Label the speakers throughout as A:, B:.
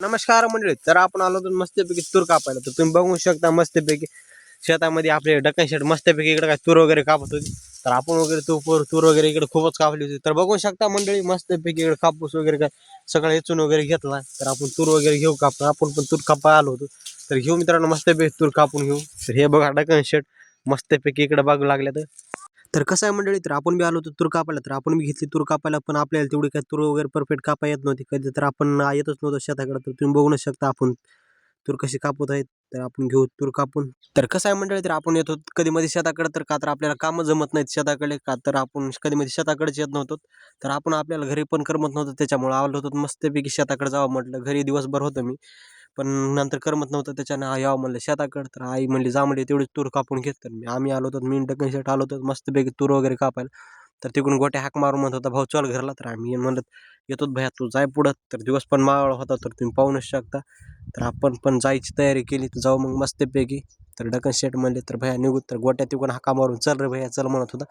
A: नमस्कार मंडळी. तर आपण आलो तर मस्तपैकी तूर कापायला. तर तुम्ही बघू शकता मस्तपैकी शेतामध्ये आपले डक्कन शेट मस्तपैकी इकडे काय तूर वगैरे कापत होती. तर आपण वगैरे तूर वगैरे इकडे खूपच कापली होती. तर बघू शकता मंडळी मस्तपैकी इकडे कापूस वगैरे काय सगळं हेचून वगैरे घेतला. तर आपण तूर वगैरे घेऊ कापा. आपण पण तूर कापायला आलो होतो. तर घेऊ मित्रांनो मस्तपैकी तूर कापून घेऊ. तर हे बघा डक्कन शेट मस्तपैकी इकडे बघू लागले तर कसं आहे मंडळी. तर आपण बी आलो होतो तूर कापायला. तर आपण बी घेतली तूर कापायला, पण आपल्याला तेवढी काही तूर वगैरे परफेक्ट कापाय येत नव्हती कधी. तर आपण येतच नव्हतं शेताकडे. तर तुम्ही बघूनच शकता आपण तूर कशी कापत आहेत. तर आपण घेऊ तूर कापून. तर कसं आहे मंडळी. तर आपण येतो कधी मध्ये शेताकडे, तर का तर आपल्याला कामं जमत नाहीत शेताकडे, का तर आपण कधी मध्ये शेताकडेच येत नव्हतो. तर आपण आपल्याला घरी पण करमत नव्हतं, त्याच्यामुळे आलो होतो मस्तपैकी शेताकडे जावं म्हटलं. घरी दिवसभर होतो मी, पण नंतर करमत नव्हतं, त्याच्यानं यावं म्हणलं शेताकडं. तर आई म्हणली जा म्हणली तेवढीच तूर कापून घेत. तर आम्ही आलो होतो, मी डक्कन शेट आलो होतो मस्तपैकी तूर वगैरे कापायला. तर तिकडून गोट्या हाक मारून म्हणत होता भाऊ चल घरला. तर आम्ही म्हणलं येतोच भैया तू जाय पुढं. तर दिवस पण मावळ होता, तर तुम्ही पाहूनच शकता. तर आपण पण जायची तयारी केली, तर जाऊ मग मस्तपैकी. तर डक्कन शेट म्हणले तर भैया निघू. तर गोट्या तिकडून हाका मारून चल रे भैया चल म्हणत होता.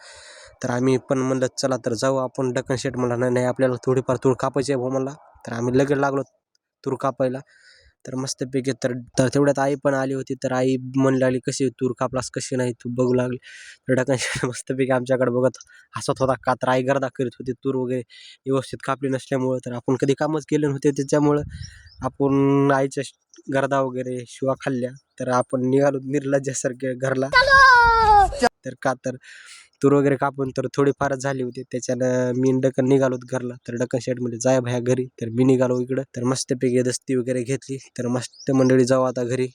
A: तर आम्ही पण म्हणलं चला तर जाऊ आपण. डक्कन शेट म्हणला नाही नाही आपल्याला थोडीफार तूर कापायची आहे भाऊ म्हणला. तर आम्ही लगेच लागलो तूर कापायला. तर मस्तपैकी तर तर तेवढ्यात आई पण आली होती. तर आई म्हणू लागली कशी तूर कापलास कशी नाही तू बघू लागली. तर डक्कन शेट मस्तपैकी आमच्याकडे बघत हसत होता, का तर आई गर्दा करीत होती तूर वगैरे व्यवस्थित कापली नसल्यामुळं. तर आपण कधी कामच केले नव्हते, त्याच्यामुळं आपण आईच्या गर्दा वगैरे शिवा खाल्ल्या. तर आपण निघालो निर्लज्जासारखे घरला. तर का तर तूर वगैरे कापून तर थोडीफारच झाली होती, त्याच्यानं मी आणि डक्कन निघालो घरला. तर डक्कन शेट मध्ये जाय भया घरी. तर मी निघालो इकडं. तर मस्तपैकी दस्ती वगैरे घेतली. तर मस्त मंडळी जाऊ आता घरी.